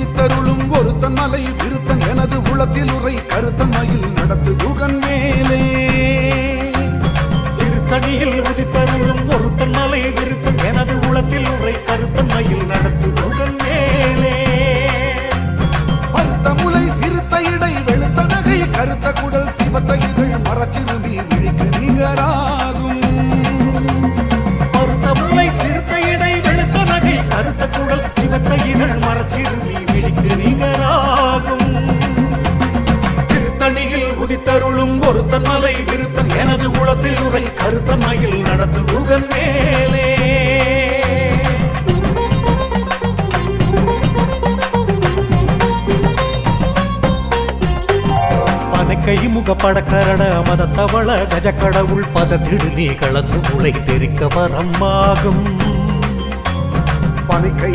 உதித்தருளும் ஒருத்தன் மலை விருத்தன் எனது உளத்தில் உரை கருத்தன் மயில் நடத்து குகன் மேலே திருத்தணியில் உதித்தருளும் ஒருத்தன் மலை விருத்தன் எனது உளத்தில் உரை கருத்தன் மயில் நடத்து குகன் மேலே பருத்த முலை சிறுத்த இடை வெளுத்த நகை கருத்த குடல் சிவத்த இதழ் மரச்சிறுமி விழிக்கு நிகராகும் பருத்த முலை சிறுத்த இடை வெளுத்த நகை கருத்த குடல் சிவத்த இதழ் மரச்சிறுமி விழிக்கு நிகராகும் திருத்தணியில் உதித்தருளும் ஒருத்தன் மலை விருத்தன் எனது உளத்தில் உரை கருத்தன் மயில் நடத்து குகன் மேலே கைமுக படக்கரட மதத்தவள கஜக்கடவுள் பதத்திடு நீ கலந்து முளை தெரிக்க வரமாகும் பனை கை